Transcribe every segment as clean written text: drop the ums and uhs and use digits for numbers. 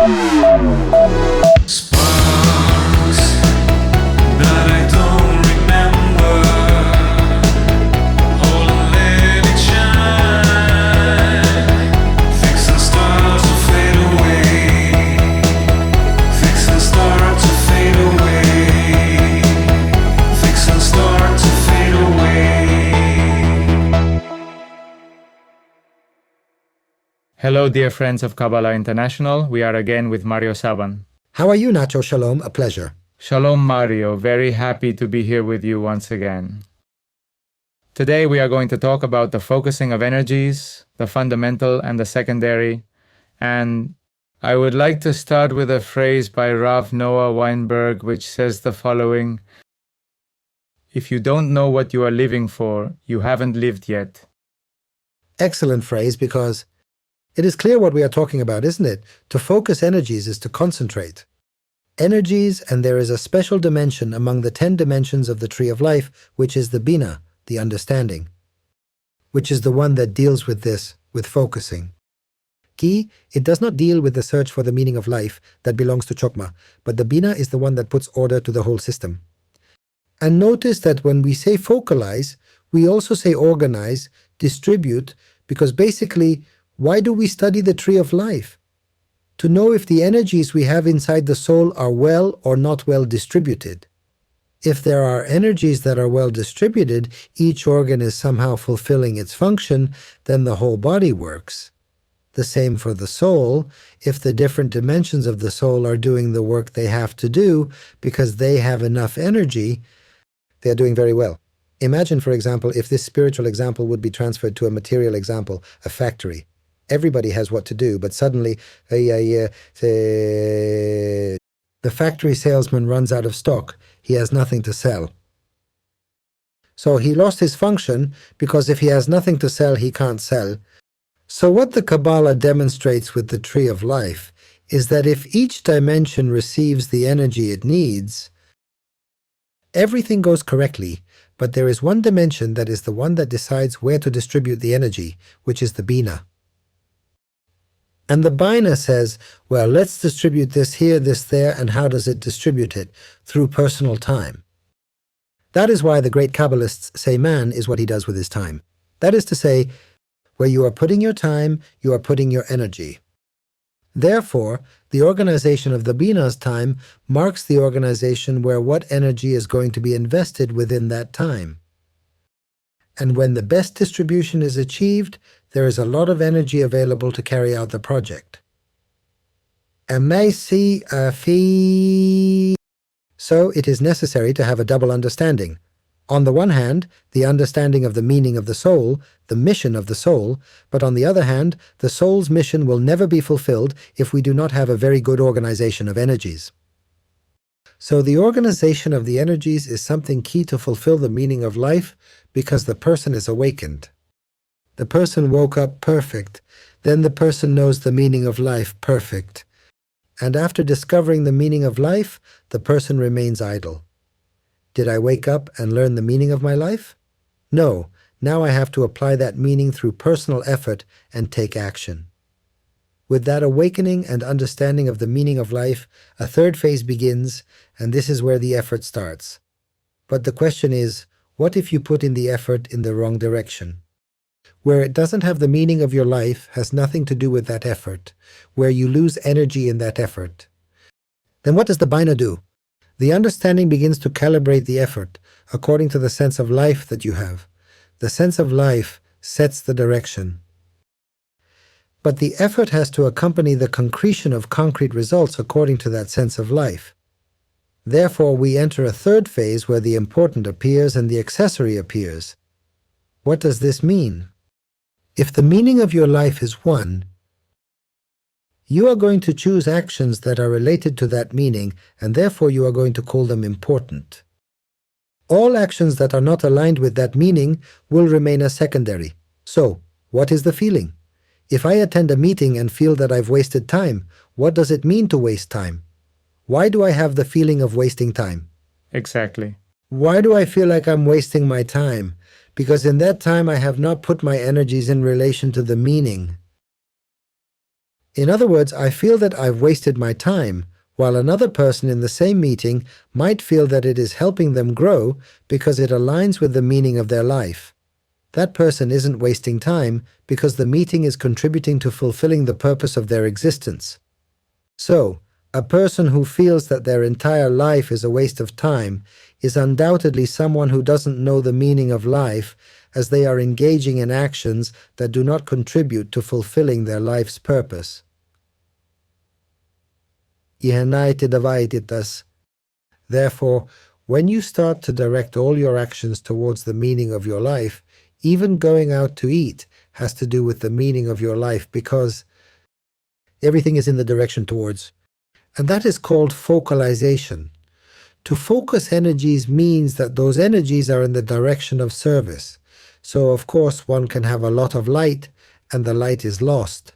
Sparks that I don't remember. Hold and let it shine. Fix and start to fade away. Fix and start to fade away. Fix and start to fade away. Hello, dear friends of Kabbalah International. We are again with Mario Sabán. How are you, Nacho? Shalom, a pleasure. Shalom, Mario. Very happy to be here with you once again. Today we are going to talk about the focusing of energies, the fundamental and the secondary. And I would like to start with a phrase by Rav Noah Weinberg, which says the following: if you don't know what you are living for, you haven't lived yet. Excellent phrase, because it is clear what we are talking about, isn't it? To focus energies is to concentrate. Energies, and there is a special dimension among the 10 dimensions of the tree of life, which is the Bina, the understanding, which is the one that deals with this, with focusing. Ki, it does not deal with the search for the meaning of life that belongs to Chokma, but the Bina is the one that puts order to the whole system. And notice that when we say focalize, we also say organize, distribute, because basically, why do we study the tree of life? To know if the energies we have inside the soul are well or not well distributed. If there are energies that are well distributed, each organ is somehow fulfilling its function, then the whole body works. The same for the soul. If the different dimensions of the soul are doing the work they have to do because they have enough energy, they are doing very well. Imagine, for example, if this spiritual example would be transferred to a material example, a factory. Everybody has what to do, but suddenly the factory salesman runs out of stock. He has nothing to sell. So he lost his function because if he has nothing to sell, he can't sell. So what the Kabbalah demonstrates with the tree of life is that if each dimension receives the energy it needs, everything goes correctly, but there is one dimension that is the one that decides where to distribute the energy, which is the Bina. And the Bina says, well, let's distribute this here, this there, and how does it distribute it? Through personal time. That is why the great Kabbalists say man is what he does with his time. That is to say, where you are putting your time, you are putting your energy. Therefore, the organization of the Bina's time marks the organization where what energy is going to be invested within that time. And when the best distribution is achieved, there is a lot of energy available to carry out the project. So it is necessary to have a double understanding. On the one hand, the understanding of the meaning of the soul, the mission of the soul, but on the other hand, the soul's mission will never be fulfilled if we do not have a very good organization of energies. So the organization of the energies is something key to fulfill the meaning of life because the person is awakened. The person woke up perfect, then the person knows the meaning of life perfect. And after discovering the meaning of life, the person remains idle. Did I wake up and learn the meaning of my life? No, now I have to apply that meaning through personal effort and take action. With that awakening and understanding of the meaning of life, a third phase begins, and this is where the effort starts. But the question is, what if you put in the effort in the wrong direction? Where it doesn't have the meaning of your life has nothing to do with that effort, where you lose energy in that effort. Then what does the Bina do? The understanding begins to calibrate the effort according to the sense of life that you have. The sense of life sets the direction. But the effort has to accompany the concretion of concrete results according to that sense of life. Therefore, we enter a third phase where the important appears and the accessory appears. What does this mean? If the meaning of your life is one, you are going to choose actions that are related to that meaning, and therefore you are going to call them important. All actions that are not aligned with that meaning will remain as secondary. So, what is the feeling? If I attend a meeting and feel that I've wasted time, what does it mean to waste time? Why do I have the feeling of wasting time? Exactly. Why do I feel like I'm wasting my time? Because in that time I have not put my energies in relation to the meaning. In other words, I feel that I've wasted my time, while another person in the same meeting might feel that it is helping them grow because it aligns with the meaning of their life. That person isn't wasting time because the meeting is contributing to fulfilling the purpose of their existence. So, a person who feels that their entire life is a waste of time is undoubtedly someone who doesn't know the meaning of life, as they are engaging in actions that do not contribute to fulfilling their life's purpose. Therefore, when you start to direct all your actions towards the meaning of your life, even going out to eat has to do with the meaning of your life, because everything is in the direction towards. And that is called focalization. To focus energies means that those energies are in the direction of service. So, of course, one can have a lot of light, and the light is lost.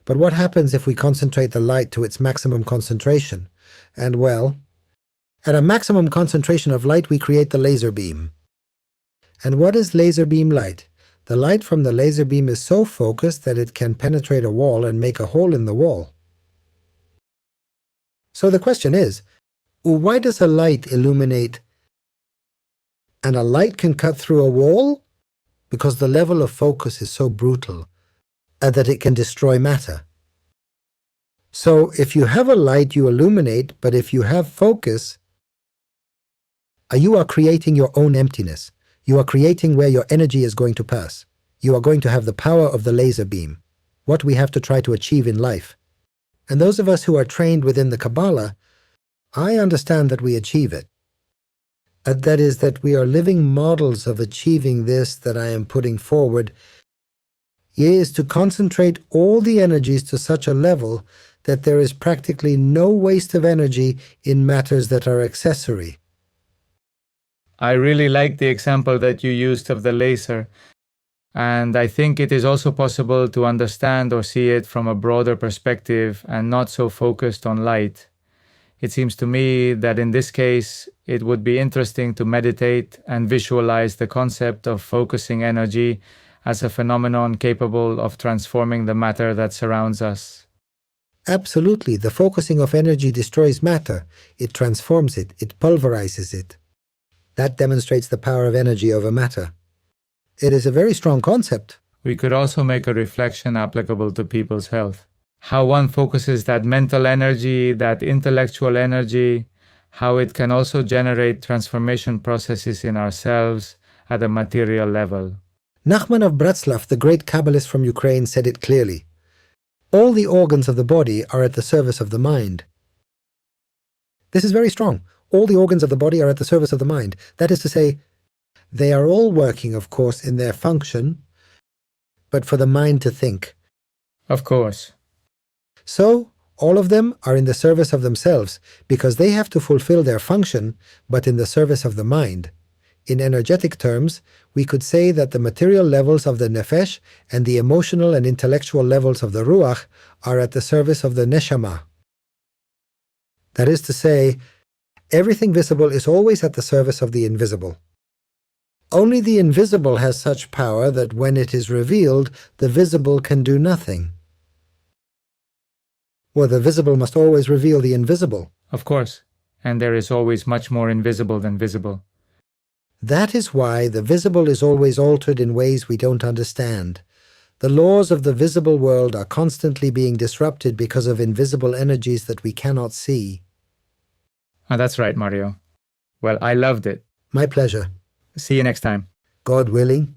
But what happens if we concentrate the light to its maximum concentration? And well, at a maximum concentration of light, we create the laser beam. And what is laser beam light? The light from the laser beam is so focused that it can penetrate a wall and make a hole in the wall. So the question is, why does a light illuminate? And a light can cut through a wall? Because the level of focus is so brutal that it can destroy matter. So if you have a light, you illuminate, but if you have focus, you are creating your own emptiness. You are creating where your energy is going to pass. You are going to have the power of the laser beam, what we have to try to achieve in life. And those of us who are trained within the Kabbalah, I understand that we achieve it. That is, that we are living models of achieving this that I am putting forward, is to concentrate all the energies to such a level that there is practically no waste of energy in matters that are accessory. I really like the example that you used of the laser, and I think it is also possible to understand or see it from a broader perspective and not so focused on light. It seems to me that in this case, it would be interesting to meditate and visualize the concept of focusing energy as a phenomenon capable of transforming the matter that surrounds us. Absolutely, the focusing of energy destroys matter. It transforms it, it pulverizes it. That demonstrates the power of energy over matter. It is a very strong concept. We could also make a reflection applicable to people's health. How one focuses that mental energy, that intellectual energy, how it can also generate transformation processes in ourselves at a material level. Nachman of Bratslav, the great Kabbalist from Ukraine, said it clearly. All the organs of the body are at the service of the mind. This is very strong. All the organs of the body are at the service of the mind. That is to say, they are all working, of course, in their function, but for the mind to think. Of course. So, all of them are in the service of themselves, because they have to fulfill their function, but in the service of the mind. In energetic terms, we could say that the material levels of the nefesh and the emotional and intellectual levels of the ruach are at the service of the neshama. That is to say, everything visible is always at the service of the invisible. Only the invisible has such power that when it is revealed, the visible can do nothing. Well, the visible must always reveal the invisible. Of course. And there is always much more invisible than visible. That is why the visible is always altered in ways we don't understand. The laws of the visible world are constantly being disrupted because of invisible energies that we cannot see. That's right, Mario. Well, I loved it. My pleasure. See you next time. God willing.